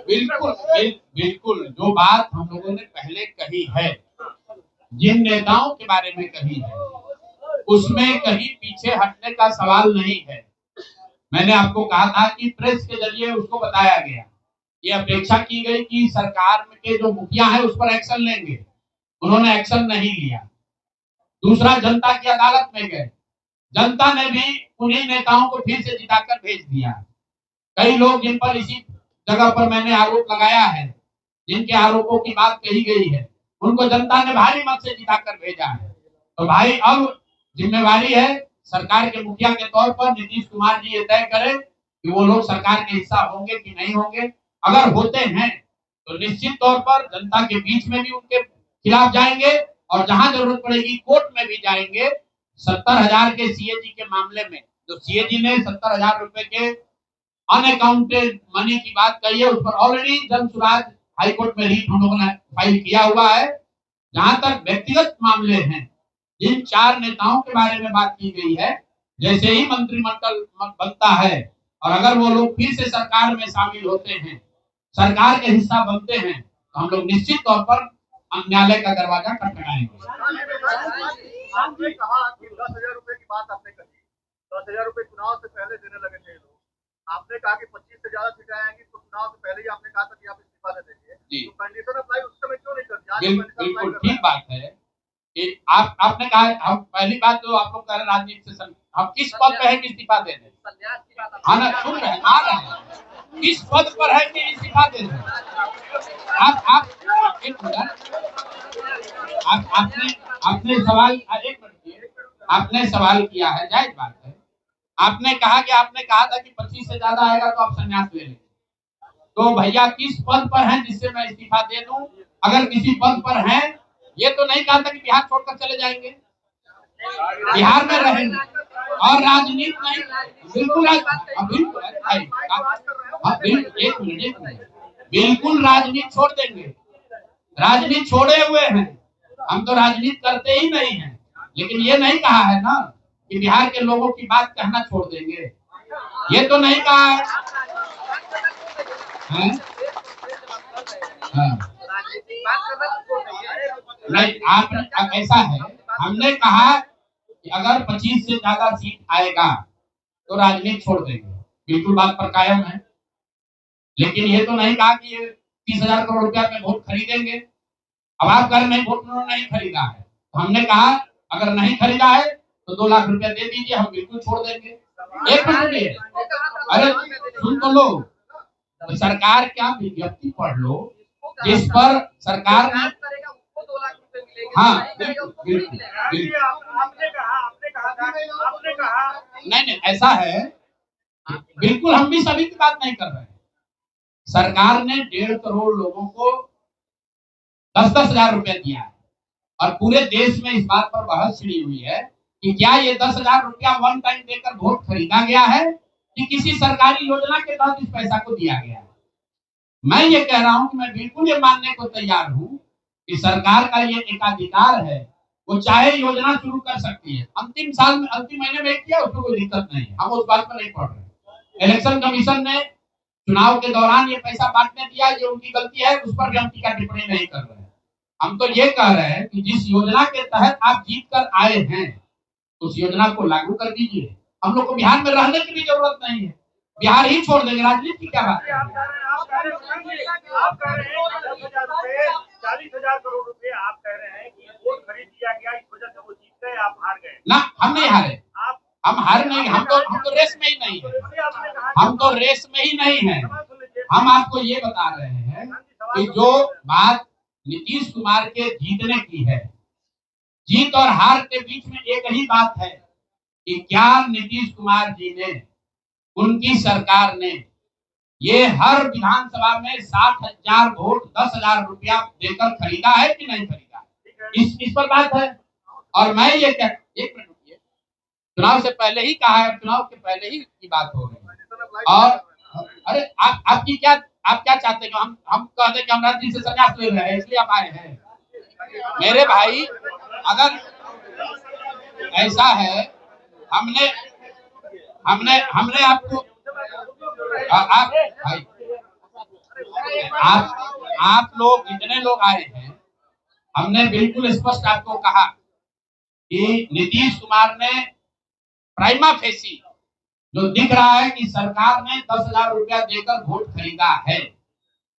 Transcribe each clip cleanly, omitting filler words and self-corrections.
बिल्कुल बिल्कुल जो बात हम लोगों ने पहले कही है, जिन नेताओं के बारे में कही है, उसमें कहीं पीछे हटने का सवाल नहीं है। मैंने आपको कहा था कि प्रेस के जरिए उसको बताया गया, ये अपेक्षा की गई कि सरकार के जो मुखिया है उस पर एक्शन लेंगे, उन्होंने एक्शन नहीं लिया। दूसरा, जनता की अदालत में गए, जनता ने भी उन्हीं नेताओं को फिर से जिताकर भेज दिया। कई लोग जिन पर इसी जगह पर मैंने आरोप लगाया है, जिनके आरोपों की बात कही गई है, उनको जनता ने भारी मत से जिताकर भेजा है। तो भाई अब जिम्मेवारी है सरकार के मुखिया के तौर पर नीतीश कुमार जी ये तय करें कि वो लोग सरकार के हिस्सा होंगे कि नहीं होंगे। अगर होते हैं तो निश्चित तौर पर जनता के बीच में भी उनके खिलाफ जाएंगे और जहां जरूरत पड़ेगी कोर्ट में भी जाएंगे। 70,000 के सीएजी के मामले में जो सीएजी ने 70,000 रुपए के अनअकाउंटेड मनी की बात कही है, उस पर ऑलरेडी जन सुराज हाईकोर्ट में रीट हम लोगों ने फाइल किया हुआ है। जहां तक व्यक्तिगत मामले हैं, जिन 4 नेताओं के बारे में बात की गई है, जैसे ही मंत्रिमंडल बनता है और अगर वो लोग फिर से सरकार में शामिल होते हैं, सरकार के हिस्सा बनते हैं, तो हम लोग निश्चित तौर पर न्यायालय का दरवाजा खटखटाएंगे। आपने कहा कि 10,000 रुपए की बात आपने कही, 10,000 रुपए चुनाव से पहले देने लगे थे लोग। आपने कहा कि 25 से ज्यादा सीटें आएंगी तो चुनाव से पहले ही आपने कहा था कि आप इस्तीफा दे देंगे, तो कंडीशन अप्लाई उस समय क्यों नहीं कर? बिल्कुल ठीक बात है कि आपने कहा, हम पहली बात तो आप लोग कह रहे राजनीति से हम किस पद पे है कि इस्तीफा दे दें? हाँ ना, सुन रहे हैं, आ रहे हैं, किस पद पर है कि इस्तीफा दे दें? आप एक मिनट, आपने सवाल, एक मिनट, आपने सवाल किया है, जायज बात है। आपने कहा था कि 25 से ज्यादा आएगा तो आप संन्यास ले लेंगे। तो भैया किस पद पर हैं जिससे मैं इस्तीफा दे दूं? अगर किसी पद पर हैं, ये तो नहीं कहा था कि बिहार छोड़कर चले जाएंगे, बिहार में रहेंगे और राजनीति नहीं, बिल्कुल बिल्कुल राजनीति छोड़ देंगे, राजनीति छोड़े हुए हैं, हम तो राजनीति करते ही नहीं है। लेकिन ये नहीं कहा है ना कि बिहार के लोगों की बात कहना छोड़ देंगे, ये तो नहीं कहा है। नहीं, आप ऐसा है, हमने कहा कि अगर 25 से ज्यादा सीट आएगा तो राजनीति छोड़ देंगे, बिल्कुल बात पर कायम है। लेकिन ये तो नहीं कहा कि 30,000 करोड़ रुपया में वोट खरीदेंगे। अब आप कह रहे नहीं, वोट उन्होंने नहीं खरीदा है, तो हमने कहा अगर नहीं खरीदा है तो 2 लाख रुपया दे दीजिए, हम बिल्कुल छोड़ देंगे। एक मिनट, अरे सुन तो लो, तो सरकार क्या विज्ञप्ति पढ़ लो जिस पर सरकार ने, हाँ बिल्कुल आपने कहा नहीं, ऐसा है, बिल्कुल हम भी सभी की बात नहीं कर रहे हैं। सरकार ने 1.5 करोड़ लोगों को 10-10 हजार रुपया दिया है और पूरे देश में इस बात पर बहस छिड़ी हुई है कि क्या ये 10,000 रुपया वन टाइम देकर वोट खरीदा गया है कि किसी सरकारी योजना के तहत इस पैसा को दिया गया है। मैं ये कह रहा हूं कि मैं बिल्कुल ये मानने को तैयार हूं कि सरकार का ये एकाधिकार है, वो चाहे योजना शुरू कर सकती है, अंतिम साल में, अंतिम महीने में किया, उसको कोई दिक्कत नहीं है, हम उस बात पर नहीं पड़ रहे। इलेक्शन कमीशन ने चुनाव के दौरान ये पैसा बांटने दिया, ये उनकी गलती है, उस पर भी हम टीका टिप्पणी नहीं कर रहे हैं। हम तो ये कह रहे हैं कि जिस योजना के तहत आप जीत कर आए हैं उस योजना को लागू कर दीजिए। हम लोग को बिहार में रहने की भी जरूरत नहीं है, बिहार ही छोड़ देंगे, राजनीति की क्या बात है? आप कह रहे हैं 40,000 करोड़ रुपए आप कह रहे हैं कि वोट खरीद दिया गया, इस वजह से वो जीत गए, आप हार गए ना। हम नहीं हारे, हम हार नहीं, हम तो रेस में ही नहीं है, हम तो रेस में ही नहीं है। हम आपको ये बता रहे हैं कि जो बात नीतीश कुमार के जीतने की है, जीत और हार के बीच में एक ही बात है कि क्या नीतीश कुमार जी ने, उनकी सरकार ने ये हर विधानसभा में 60,000 वोट 10,000 रुपया देकर खरीदा है कि नहीं खरीदा, इस पर बात है। और मैं ये एक मिनट रुकिए, चुनाव से पहले ही कहा है, चुनाव के पहले ही की बात हो रही है। और अरे आपकी क्या, आप क्या चाहते हैं? हम कहते हैं कि हम राजनीति से संन्यास ले रहे हैं इसलिए आप आए हैं? मेरे भाई, अगर ऐसा है, हमने हमने हमने आपको, आप भाई आप लोग जितने लोग आए हैं, हमने बिल्कुल स्पष्ट आपको कहा कि नीतीश कुमार ने प्राइमा फेसी जो दिख रहा है कि सरकार ने 10,000 रुपया देकर वोट खरीदा है,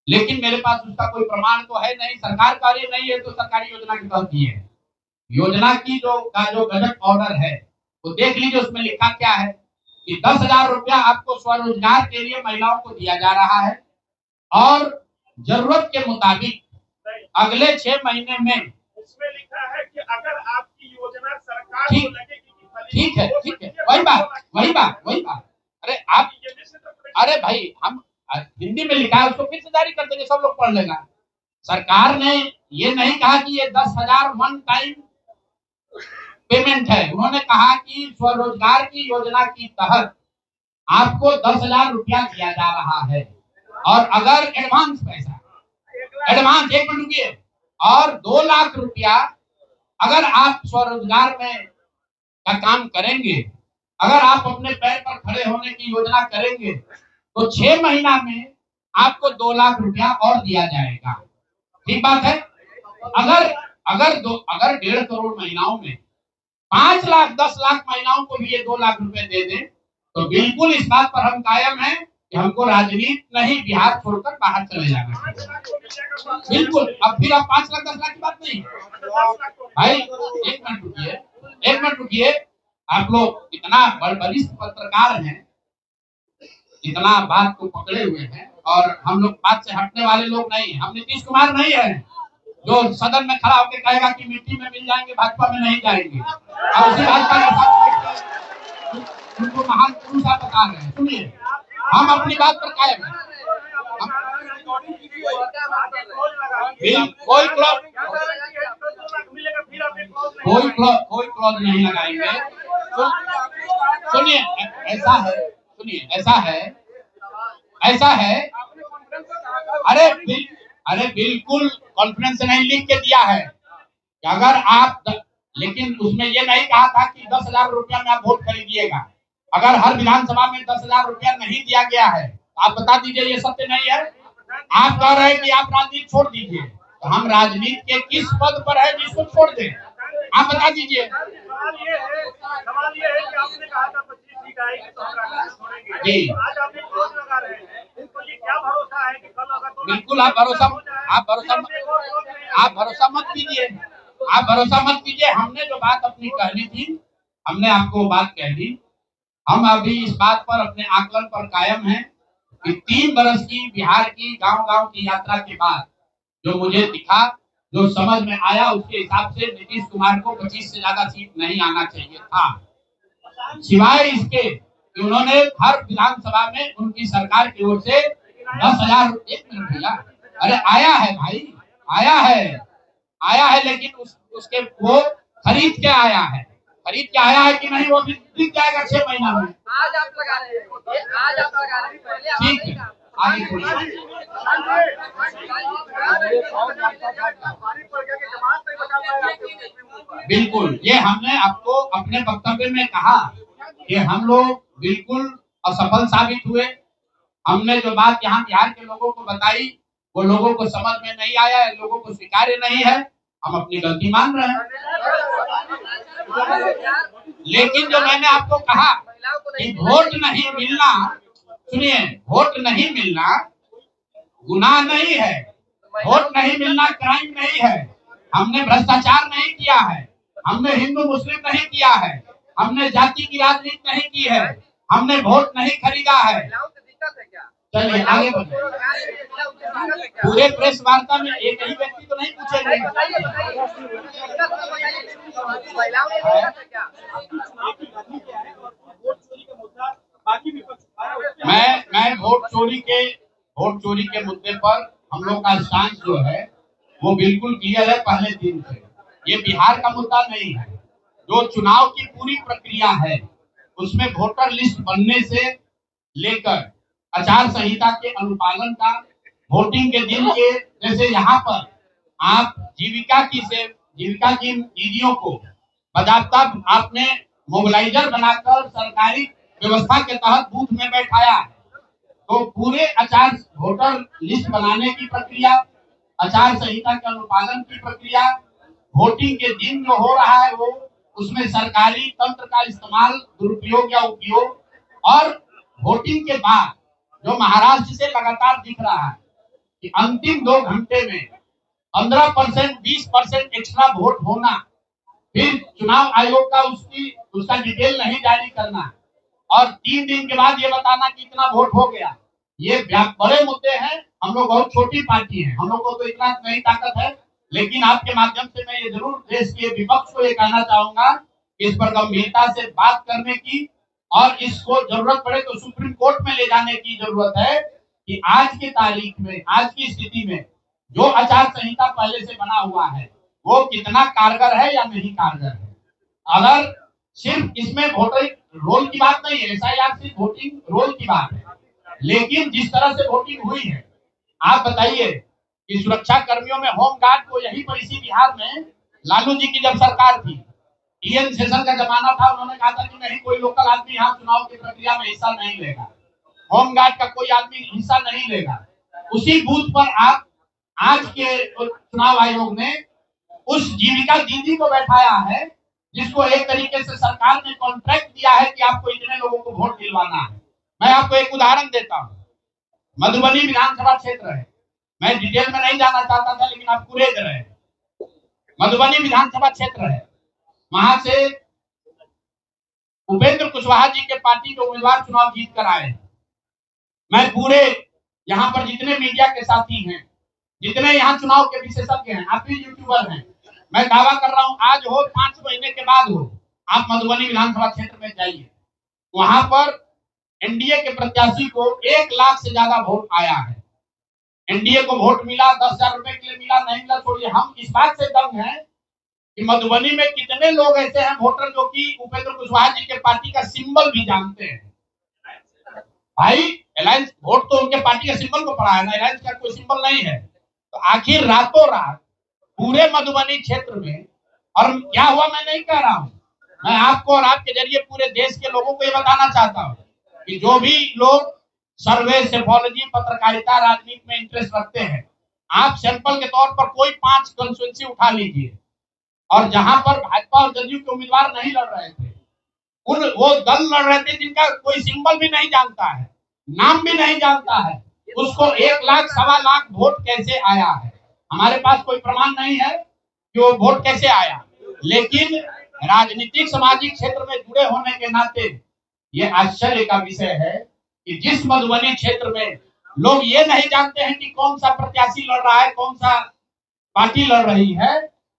लेकिन मेरे पास उसका कोई प्रमाण तो है नहीं। सरकार कार्य नहीं है तो सरकारी योजना के तहत दी है। योजना की जो गजट ऑर्डर है वो देख लीजिए, उसमें लिखा क्या है कि 10,000 रुपया आपको स्वरोजगार के लिए महिलाओं को दिया जा रहा है और जरूरत के मुताबिक अगले 6 महीने में उसमें लिखा है कि अगर आपकी योजना सरकार को लगेगी ठीक है, वही बात। अरे भाई, हम हिंदी में लिखा है, उसको फिर से जारी कर देंगे, सब लोग पढ़ लेगा। सरकार ने ये नहीं कहा कि ये 10,000 वन टाइम पेमेंट है। उन्होंने कहा कि स्वरोजगार की योजना के तहत आपको 10,000 रुपया दिया जा रहा है और अगर एडवांस पैसा, एक मिनट रुकिए, और 2 लाख रुपया अगर आप स्वरोजगार में का काम करेंगे, अगर आप अपने पैर पर खड़े होने की योजना करेंगे तो 6 महीना में आपको 2 लाख रुपया और दिया जाएगा। ठीक बात है। अगर 1.5 करोड़ महिलाओं में 5 लाख 10 लाख महिलाओं को भी ये 2 लाख रुपए दे दें तो बिल्कुल इस बात पर हम कायम हैं कि हमको राजनीति नहीं, बिहार छोड़कर बाहर चले जाना चाहिए। बिल्कुल। अब फिर आप 5 लाख 10 लाख की बात नहीं भाई, एक मिनट रुकिए। आप लोग इतना वरिष्ठ पत्रकार हैं, इतना बात को पकड़े हुए हैं और हम लोग बात से हटने वाले लोग नहीं। हम नीतीश कुमार नहीं है जो सदन में खड़ा होकर कहेगा कि मिट्टी में मिल जाएंगे, भाजपा में नहीं जाएंगे। और उसी भाजपा के साथ उनको महान पुरुष आप बता रहे हैं। सुनिए, हम अपनी बात पर कायम हैं। कोई क्लॉज नहीं लगाएंगे। सुनिए, ऐसा है। अरे बिल्कुल कॉन्फ्रेंस नहीं लिख के दिया है कि अगर आप, लेकिन उसमें ये नहीं कहा था कि 10,000 रुपया में आप वोट खरीदिएगा। अगर हर विधानसभा में 10,000 रुपया नहीं दिया गया है तो आप बता दीजिए ये सत्य नहीं है। आप कह रहे हैं कि आप राजनीति छोड़ दीजिए, तो हम राजनीति के किस पद पर है जिसको छोड़ दें? आप बता दीजिए। सवाल ये है कि आपने कहा था 25 सीट आएगी तो हम राजनीति छोड़ेंगे। जी, आज आप एक रोज लगा रहे हैं, तो ये क्या भरोसा है कि कल अगर तो बिल्कुल आप भरोसा मत कीजिए। हमने जो बात अपनी कहनी थी, हमने आपको बात कह दी। हम अभी इस बात पर अपने आकलन पर कायम हैं कि 3 बरस की बिहार की गांव-गांव की यात्रा के बाद जो मुझे दिखा, जो समझ में आया, उसके हिसाब से नीतीश कुमार को 25 से ज्यादा सीट नहीं आना चाहिए था, सिवाय इसके कि उन्होंने हर विधानसभा में उनकी सरकार की ओर से 10,000। एक मिनट भैया, अरे आया है भाई, आया है, लेकिन उसके वो खरीद के आया है कि नहीं वो भी दिख जाएगा 6 महीना में। आज आप लगा रहे हैं, पहले ठीक है, आगे बिल्कुल। ये हमने आपको अपने वक्तव्य में कहा कि हम लोग बिल्कुल असफल साबित हुए। हमने जो बात यहाँ बिहार के लोगों को बताई वो लोगों को समझ में नहीं आया है, लोगों को स्वीकार्य नहीं है। हम अपनी गलती मान रहे हैं। लेकिन जो मैंने आपको कहा कि वोट नहीं मिलना, सुनिए, वोट नहीं मिलना गुनाह नहीं है, वोट नहीं मिलना क्राइम नहीं है। हमने भ्रष्टाचार नहीं किया है, हमने हिंदू मुस्लिम नहीं किया है, हमने जाति की राजनीति नहीं की है, हमने वोट नहीं खरीदा है। चलिए आगे बढ़े। पूरे प्रेस वार्ता में एक ही व्यक्ति तो नहीं पूछेंगे। मैं वोट चोरी के मुद्दे पर हम लोग का स्टांस जो है वो बिल्कुल क्लियर है पहले दिन से। ये बिहार का मुद्दा नहीं है। जो चुनाव की पूरी प्रक्रिया है उसमें वोटर लिस्ट बनने से लेकर आचार संहिता के अनुपालन का, वोटिंग के दिन के, जैसे यहाँ पर आप जीविका की दीदियों को बाकायदा आपने मोबिलाइजर बनाकर सरकारी व्यवस्था के तहत बूथ में बैठाया है। तो पूरे आचार वोटर लिस्ट बनाने की प्रक्रिया, आचार संहिता के अनुपालन की प्रक्रिया, वोटिंग के दिन जो हो रहा है वो, उसमें सरकारी तंत्र का इस्तेमाल, दुरुपयोग या उपयोग, और वोटिंग के बाद जो महाराष्ट्र से लगातार दिख रहा है कि अंतिम 2 घंटे में 15%, 20% एक्स्ट्रा वोट होना, फिर चुनाव आयोग का उसका डिटेल नहीं जारी करना, और 3 दिन के बाद ये बताना कि इतना वोट हो गया। ये बड़े मुद्दे हैं। हम लोग बहुत छोटी पार्टी है, हम लोग को तो इतना नहीं ताकत है, लेकिन आपके माध्यम से मैं ये जरूर देश के विपक्ष को ये कहना चाहूंगा कि इस पर गंभीरता से बात करने की, और इसको जरूरत पड़े तो सुप्रीम कोर्ट में ले जाने की जरूरत है कि आज की तारीख में, आज की स्थिति में जो आचार संहिता पहले से बना हुआ है वो कितना कारगर है या नहीं कारगर है। अगर सिर्फ इसमें वोटिंग रोल की बात नहीं है, SIR सिर्फ वोटिंग रोल की बात है, लेकिन जिस तरह से वोटिंग हुई है, आप बताइए कि सुरक्षा कर्मियों में होम गार्ड को यहीं पर इसी बिहार में लालू जी की जब सरकार थी, TN सेशन का जमाना था, उन्होंने कहा था कि नहीं, कोई लोकल आदमी यहाँ चुनाव की प्रक्रिया में हिस्सा नहीं लेगा, होम गार्ड का कोई आदमी हिस्सा नहीं लेगा। उसी बूथ पर आप आज के चुनाव आयोग ने उस जीविका दीदी को बैठाया है जिसको एक तरीके से सरकार ने कॉन्ट्रैक्ट दिया है कि आपको इतने लोगों को वोट दिलवाना है। मैं आपको एक उदाहरण देता हूँ, मधुबनी विधानसभा क्षेत्र है, मैं डिटेल में नहीं जाना चाहता था लेकिन आप पूरे रहे हैं। मधुबनी विधानसभा क्षेत्र है, वहां से उपेंद्र कुशवाहा जी के पार्टी के उम्मीदवार चुनाव जीत कर आए। मैं पूरे यहाँ पर जितने मीडिया के साथी हैं, जितने यहाँ चुनाव के विशेषज्ञ हैं, आप भी यूट्यूबर हैं, मैं दावा कर रहा हूं आज हो 5 महीने के बाद हो, आप मधुबनी विधानसभा क्षेत्र में जाइए, वहां पर एनडीए के प्रत्याशी को 1 लाख से ज्यादा वोट आया है। एनडीए को वोट मिला, 10,000 रुपए के लिए मिला, नहीं मिला छोड़िए, हम इस बात से दंग हैं कि मधुबनी में कितने लोग ऐसे हैं वोटर जो कि उपेंद्र कुशवाहा जी के पार्टी का सिंबल भी जानते हैं। भाई अलायंस वोट तो उनके पार्टी के सिंबल को पड़ा है ना, अलायंस का कोई सिंबल नहीं है। तो आखिर रातों रात पूरे मधुबनी क्षेत्र में, और क्या हुआ मैं नहीं कह रहा हूं, मैं आपको और आपके जरिए पूरे देश के लोगों को ये बताना चाहता हूं कि जो भी लोग सर्वे, सेफोलॉजी, पत्रकारिता, राजनीति में इंटरेस्ट रखते हैं, आप सैंपल के तौर पर कोई 5 कंस्टिट्यूएंसी उठा लीजिए, और जहां पर भाजपा और जदयू के उम्मीदवार नहीं लड़ रहे थे, वो दल लड़ रहे थे जिनका कोई सिंबल भी नहीं जानता है, नाम भी नहीं जानता है, उसको 1 लाख, 1.25 लाख वोट कैसे आया है? हमारे पास कोई प्रमाण नहीं है कि वो वोट कैसे आया, लेकिन राजनीतिक सामाजिक क्षेत्र में जुड़े होने के नाते ये आश्चर्य का विषय है कि जिस मधुबनी क्षेत्र में लोग ये नहीं जानते हैं कि कौन सा प्रत्याशी लड़ रहा है, कौन सा पार्टी लड़ रही है,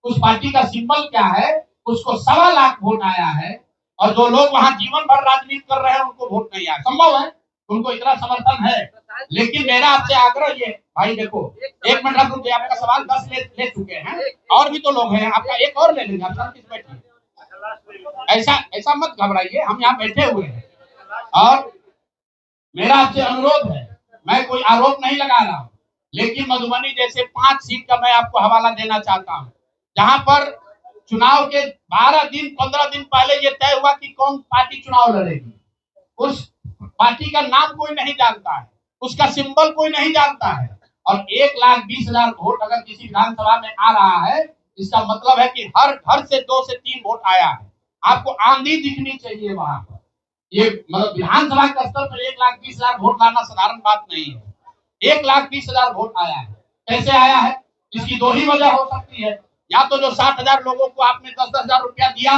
उस पार्टी का सिंबल क्या है, उसको 1.25 लाख वोट आया है, और जो लोग वहां जीवन भर राजनीति कर रहे हैं उनको वोट नहीं आया। संभव है उनको इतना समर्थन है, लेकिन मेरा आपसे आग्रह ये, भाई देखो 1 मिनट रुक जाइए, आपका सवाल 10 ले चुके हैं, और भी तो लोग हैं, आपका एक और ले लेंगे, आप शांति से बैठिए, ऐसा मत घबराइए, हम यहाँ बैठे हुए हैं। और मेरा आपसे अनुरोध है, मैं कोई आरोप नहीं लगा रहा हूँ, लेकिन मधुबनी जैसे 5 सीट का मैं आपको हवाला देना चाहता हूँ, जहां पर चुनाव के 12 दिन 15 दिन पहले ये तय हुआ कि कौन पार्टी चुनाव लड़ेगी, उस पार्टी का नाम कोई नहीं जानता है, उसका सिंबल कोई नहीं जानता है, और 1,20,000 वोट अगर किसी विधानसभा में आ रहा है, इसका मतलब है कि हर घर से 2 से 3 वोट आया है। आपको आंधी दिखनी चाहिए वहां पर। ये मतलब विधानसभा के स्तर पर 1,20,000 वोट लाना साधारण बात नहीं है। 1,20,000 वोट आया है, कैसे आया है? इसकी 2 ही वजह हो सकती है, या तो जो 60,000 लोगों को आपने 10,000 रुपया दिया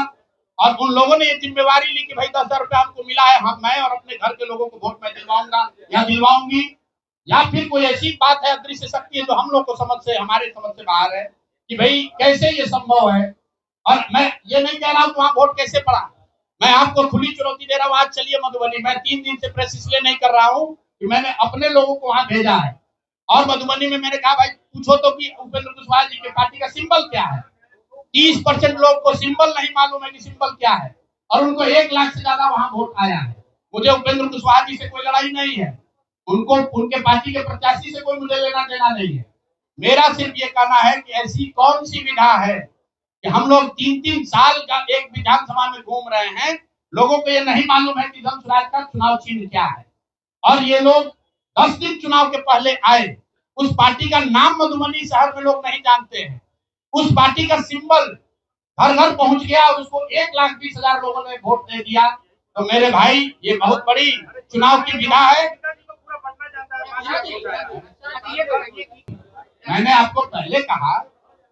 और उन लोगों ने ये जिम्मेवारी ली कि भाई 10,000 रुपया हमको मिला है, हम मैं और अपने घर के लोगों को वोट मैं दिलवाऊंगा या दिलवाऊंगी, या फिर कोई ऐसी बात है, अदृश्य शक्ति है जो हम लोग को हमारे समझ से बाहर है कि भाई कैसे ये संभव है। और मैं ये नहीं कह रहा हूँ वहां वोट कैसे पड़ा, मैं आपको खुली चुनौती दे रहा हूँ, आज चलिए मधुबनी। मैं 3 दिन से प्रेस इसलिए नहीं कर रहा हूँ कि मैंने अपने लोगों को वहां भेजा है, और मधुबनी में मैंने कहा भाई पूछो तो कि उपेंद्र कुशवाहा जी के पार्टी का सिंबल क्या है। 30% लोग को सिंबल नहीं मालूम है कि सिंबल क्या है, और उनको 1 लाख से ज्यादा वहां वोट आया है। मुझे उपेंद्र कुशवाहा जी से कोई लड़ाई नहीं है, उनको उनके पार्टी के प्रत्याशी से कोई मुझे लेना देना नहीं है। मेरा सिर्फ ये कहना है कि ऐसी कौन सी विधा है कि हम लोग 3-3 साल का एक विधानसभा में घूम रहे हैं, लोगों को ये नहीं मालूम है कि धन स्वराज का चुनाव चिन्ह क्या है, और ये लोग 10 दिन चुनाव के पहले आए, उस पार्टी का नाम मधुबनी शहर में लोग नहीं जानते हैं, उस पार्टी का सिंबल घर घर पहुंच गया और उसको 1,20,000 लोगों ने वोट दे दिया। तो मेरे भाई, ये बहुत बड़ी चुनाव की विधा है। मैंने आपको पहले कहा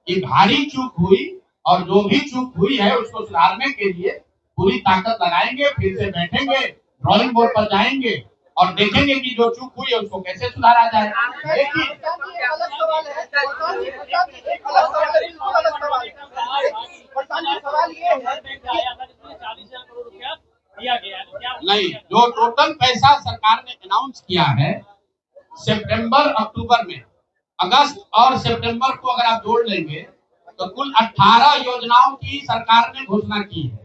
कि भारी चूक हुई और जो भी चूक हुई है उसको सुधारने के लिए पूरी ताकत लगाएंगे, फिर से बैठेंगे, ड्राइंग बोर्ड पर जाएंगे और देखेंगे कि जो चूक हुई है उसको कैसे सुधारा जाए। देखिए, नहीं, जो टोटल पैसा सरकार ने अनाउंस किया है सितंबर अक्टूबर में, अगस्त और सितंबर को अगर आप जोड़ लेंगे तो कुल 18 योजनाओं की सरकार ने घोषणा की है।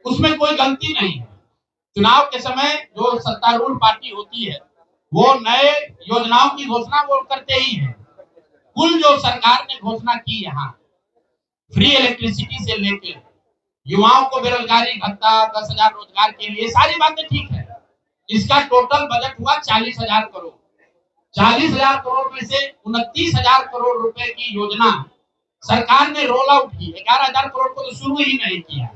उसमें कोई गलती नहीं है। चुनाव के समय जो सत्तारूढ़ पार्टी होती है वो नए योजनाओं की घोषणा वो करते ही है। कुल जो सरकार ने घोषणा की, यहाँ फ्री इलेक्ट्रिसिटी से लेके युवाओं को बेरोजगारी भत्ता, 10,000 रोजगार के लिए, सारी बातें ठीक है। इसका टोटल बजट हुआ 40,000 करोड़। 40,000 करोड़ में से 29,000 करोड़ रुपए की योजना सरकार ने रोल आउट की। 11,000 करोड़ को तो शुरू ही नहीं किया।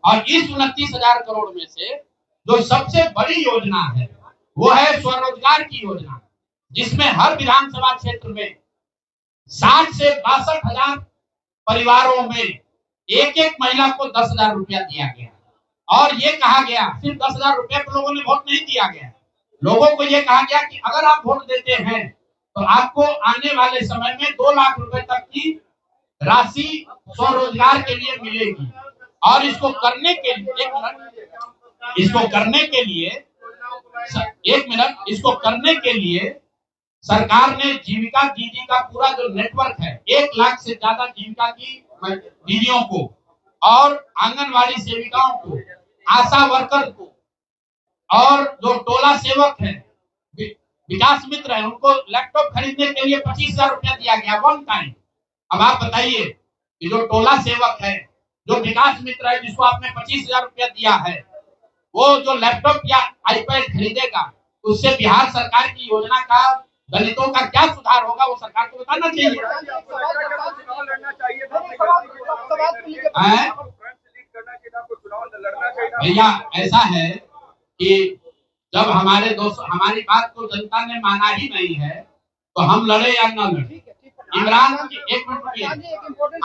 और इस 29,000 करोड़ में से जो सबसे बड़ी योजना है वो है स्वरोजगार की योजना, जिसमें हर विधानसभा क्षेत्र में 60 से 62,000 परिवारों में एक एक महिला को 10,000 रुपया दिया गया। और ये कहा गया, सिर्फ 10,000 रुपया को लोगों ने वोट नहीं दिया गया, लोगों को ये कहा गया कि अगर आप वोट देते हैं तो आपको आने वाले समय में 2 लाख रुपए तक की राशि स्वरोजगार के लिए मिलेगी। और इसको करने के लिए इसको करने के लिए सरकार ने जीविका दीदी का पूरा जो नेटवर्क है, 1 लाख से ज्यादा जीविका की दीदियों को और आंगनवाड़ी सेविकाओं को, आशा वर्कर को और जो टोला सेवक है, विकास मित्र है, उनको लैपटॉप खरीदने के लिए 25,000 रुपया दिया गया वन टाइम। अब आप बताइए कि जो टोला सेवक है, जो विकास मित्र है, जिसको आपने 25,000 रुपया दिया है, वो जो लैपटॉप या आईपैड खरीदेगा, उससे बिहार सरकार की योजना का दलितों का क्या सुधार होगा, वो सरकार को बताना चाहिए। भैया, ऐसा है कि जब हमारे दोस्त, हमारी बात को जनता ने माना ही नहीं है तो हम लड़े या न लड़े। इमरान, एक मिनट रुकिए,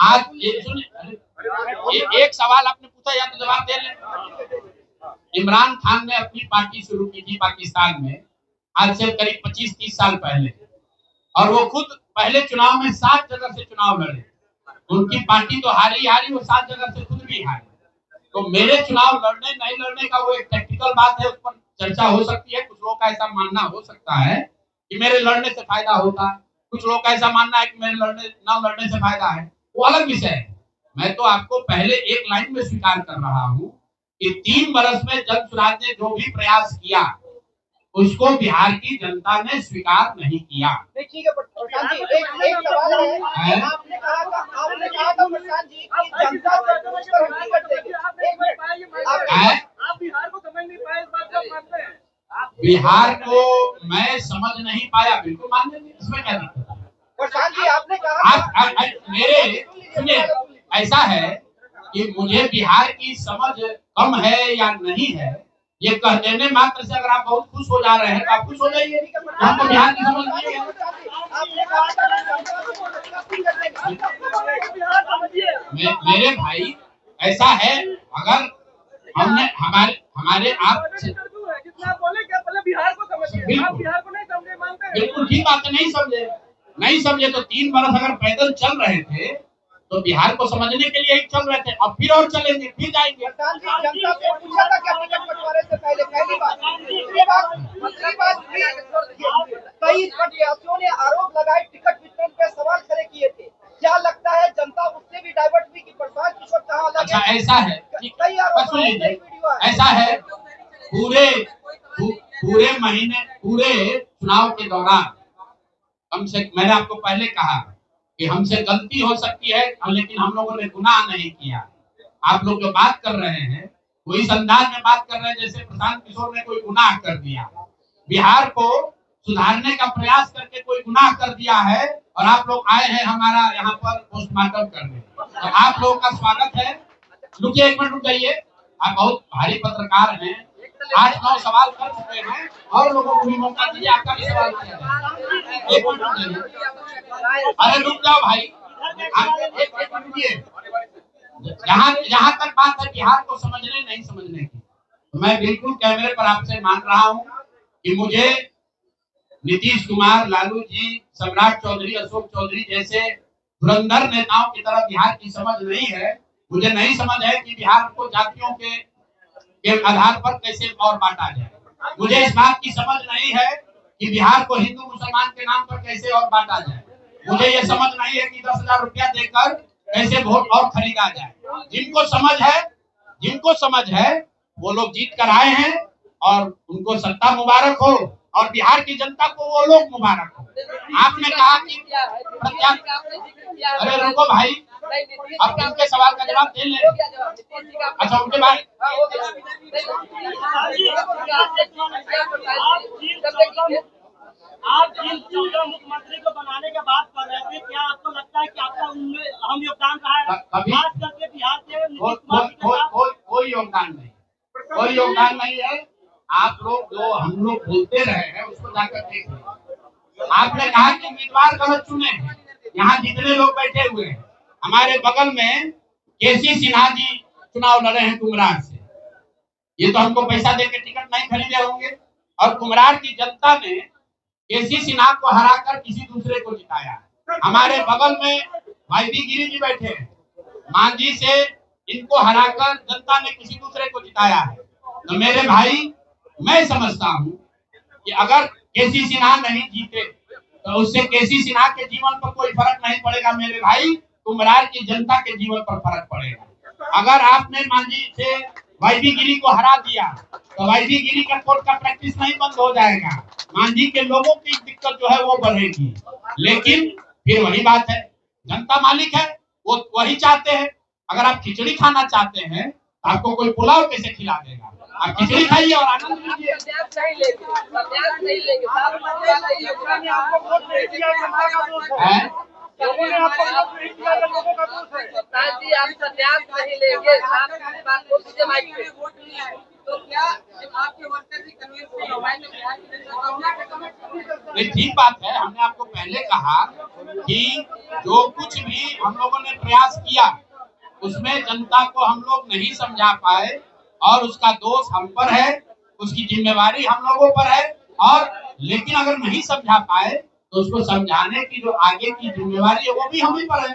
आज एक सवाल आपने पूछा या तो जवाब दे ले। इमरान खान ने अपनी पार्टी शुरू की थी पाकिस्तान में, आज से करीब 25-30 साल पहले, और वो खुद पहले चुनाव में 7 जगह से चुनाव लड़े। उनकी पार्टी तो हारी, वो 7 जगह से खुद भी हारी। तो मेरे चुनाव लड़ने नहीं लड़ने का वो एक टेक्निकल बात है, उस पर चर्चा हो सकती है। कुछ लोगों का ऐसा मानना हो सकता है कि मेरे लड़ने से फायदा होता, कुछ लोगों का ऐसा मानना है कि मेरे लड़ने से फायदा है, वो अलग विषय है। मैं तो आपको पहले एक लाइन में स्वीकार कर रहा हूँ कि 3 बरस में जन सुराज ने जो भी प्रयास किया उसको बिहार की जनता ने स्वीकार नहीं किया। ठीक है प्रशांत जी, एक सवाल है। आपने कहा था प्रशांत जी कि जनता से पूछ कर हम टिकट देंगे। आप बिहार को समझ नहीं पाए, इस बात को मानते हैं? बिहार को मैं समझ नहीं पाया, बिल्कुल मान लेंगे, इसमें क्या दिक्कत है। प्रशांत जी, आपने कहा मेरे सुनिए, ऐसा है कि मुझे बिहार की समझ कम है या नहीं है, ये कह देने मात्र से अगर आप बहुत खुश हो जा रहे हैं तो आप खुश हो जाइए। हमको बिहार की समझ नहीं है। मेरे भाई, ऐसा है, अगर हमने हमारे आप जितना बोले क्या पहले बिहार को समझिए, आप बिहार को नहीं समझे, मानते हैं? बिल्कुल ठीक बात है, नहीं समझे तो 3 बरस अगर पैदल चल रहे थे तो बिहार को समझने के लिए ही चल रहे थे, अब फिर और चलेंगे, फिर जाएंगे। जनता से पूछा था क्या टिकट बंटवारे से पहले? पहली बात। दूसरी बात, कई प्रत्याशियों ने आरोप लगाए, टिकट वितरण पे सवाल खड़े किए थे। क्या लगता है जनता उससे भी डाइवर्ट हुई कि प्रशांत किशोर कहाँ लगे? अच्छा, ऐसा है, कई आरोप, ऐसा है, पूरे महीने, पूरे चुनाव के दौरान मैंने आपको पहले कहा कि हमसे गलती हो सकती है, लेकिन हम लोगों ने गुनाह नहीं किया। आप लोग जो बात कर रहे हैं वो इस अंदाज में बात कर रहे हैं जैसे प्रशांत किशोर ने कोई गुनाह कर दिया। बिहार को सुधारने का प्रयास करके कोई गुनाह कर दिया है और आप लोग आए हैं हमारा यहाँ पर पोस्टमार्टम करने, तो आप लोगों का स्वागत है। रुकिए, एक मिनट रुक जाइए, आप बहुत भारी पत्रकार हैं, 8-9 सवाल कर चुके हैं और लोगों को भी मौका दीजिए, आपका भी सवाल किया जाए। एक मिनट रुक जाइए, अरे रुक जाओ भाई, आप एक मिनट रुकिए। जहाँ तक बात है बिहार को समझने नहीं समझने की, मैं बिल्कुल कैमरे पर आपसे मान रहा हूँ कि मुझे नीतीश कुमार, लालू जी, सम्राट चौधरी, अशोक चौधरी जैसे धुरंधर नेताओं की तरह बिहार की समझ नहीं है। मुझे नहीं समझ है कि बिहार को जातियों के आधार पर कैसे और बांटा जाए। मुझे इस बात की समझ नहीं है कि बिहार को हिंदू मुसलमान के नाम पर कैसे और बांटा जाए। मुझे ये समझ नहीं है कि 10,000 रुपया देकर कैसे वोट और खरीदा जाए। जिनको समझ है वो लोग जीत कर आए हैं और उनको सत्ता मुबारक हो और बिहार की जनता को वो लोग मुबारक हो। आपने कहा कि अरे रुको भाई, अब इनके सवाल का जवाब दे ले। अच्छा, उनके बाद आप जिन 14 मुख्यमंत्री को बनाने की बात कर रहे थे, क्या आपको लगता है कि आपका उनमें अहम योगदान रहा है? खास करके बिहार के नीतीश कुमार जी के साथ कोई योगदान नहीं है। आप लोग जो हम लोग बोलते रहे हैं उसको जाकर देख लीजिए। आपने कहा कि उम्मीदवार गलत चुने हैं। यहाँ जितने लोग बैठे हुए हैं, हमारे बगल में केसी सिन्हा जी चुनाव लड़े हैं कुम्हरार से। ये तो हमको पैसा देकर टिकट नहीं खरीदे होंगे और कुम्हरार की जनता ने केसी सिन्हा को हराकर किसी दूसरे को जिताया है। हमारे बगल में वाईबी गिरी जी बैठे हैं, मांझी से इनको हराकर जनता ने किसी दूसरे को जिताया है। तो मेरे भाई, मैं समझता हूँ कि अगर केसी सिन्हा नहीं जीते तो उससे केसी सिन्हा के जीवन पर कोई फर्क नहीं पड़ेगा मेरे भाई, कुम्हरार की जनता के जीवन पर फर्क पड़ेगा। अगर आपने मांझी से वाईबी गिरी को हरा दिया तो वाईबी गिरी का कोर्ट का प्रैक्टिस नहीं बंद हो जाएगा, मांझी के लोगों की दिक्कत जो है वो बढ़ेगी। लेकिन फिर वही बात है, जनता मालिक है, वो वही चाहते हैं। अगर आप खिचड़ी खाना चाहते हैं तो आपको कोई पुलाव कैसे खिला देगा? आप खिचड़ी खाइए और आनंद लीजिए। लोगों ने आपको वोट नहीं दिया, लोगों का दोष है। तो क्या आपके वर्कर भी कन्विंस नहीं हो पाए? नहीं, ठीक बात है। हमने आपको पहले कहा कि जो कुछ भी हम लोगों ने प्रयास किया उसमें जनता को हम लोग नहीं समझा पाए और उसका दोष हम पर है, उसकी जिम्मेवारी हम लोगों पर है। और लेकिन अगर नहीं समझा पाए तो उसको समझाने की जो आगे की जिम्मेवारी है वो भी हम ही पर है।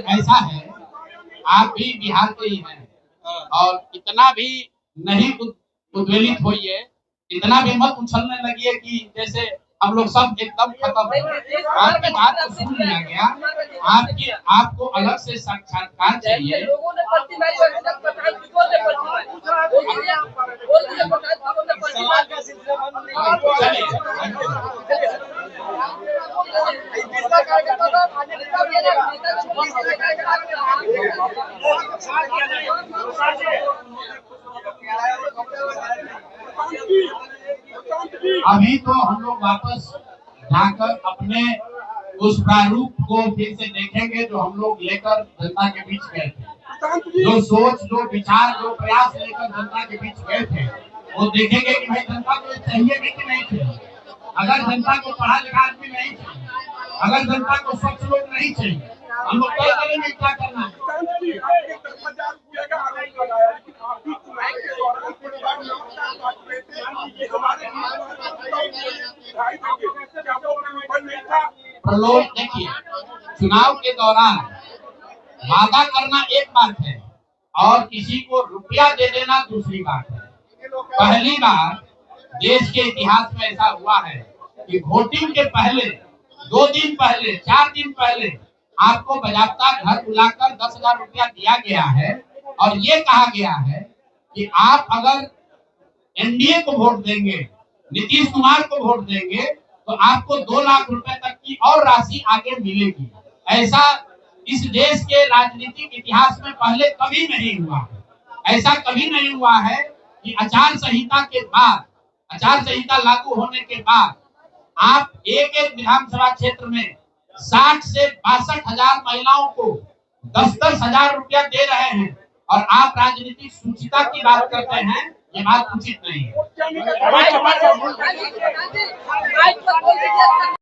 ऐसा है, आप भी बिहार के ही हैं और इतना भी नहीं उद्वेलित होइए, इतना भी मत उछलने लगिए कि जैसे हम लोग सब एकदम खत्म है। आपकी बात को सुन लिया गया, आपको अलग से साक्षात्कार चाहिए। अभी तो हम लोग वापस जाकर अपने उस प्रारूप को फिर से देखेंगे जो हम लोग लेकर जनता के बीच गए थे। जो सोच, जो विचार, जो प्रयास लेकर जनता के बीच गए थे वो देखेंगे कि भाई जनता को चाहिए भी कि नहीं चाहिए। अगर जनता को पढ़ा लिखा आदमी नहीं चाहिए, अगर जनता को स्वच्छ लोग नहीं चाहिए, हम लोग तय करेंगे क्या करना है। प्रलोभ, देखिए, चुनाव के दौरान वादा करना एक बात है और किसी को रुपया दे देना दूसरी बात है। पहली बार देश के इतिहास में ऐसा हुआ है कि वोटिंग के पहले 2 दिन पहले, 4 दिन पहले आपको बजाबता घर बुलाकर 10,000 रुपया दिया गया है और ये कहा गया है कि आप अगर एनडीए को वोट देंगे, नीतीश कुमार को वोट देंगे तो आपको 2 लाख रुपए तक की और राशि आगे मिलेगी। ऐसा इस देश के राजनीतिक इतिहास में पहले कभी नहीं हुआ है। ऐसा कभी नहीं हुआ है कि आचार संहिता के बाद, आचार संहिता लागू होने के बाद आप एक एक विधानसभा क्षेत्र में 60 से 62 हजार महिलाओं को 10-10 हजार रुपया दे रहे हैं और आप राजनीतिक सुचिता की बात करते हैं। ये बात उचित नहीं है।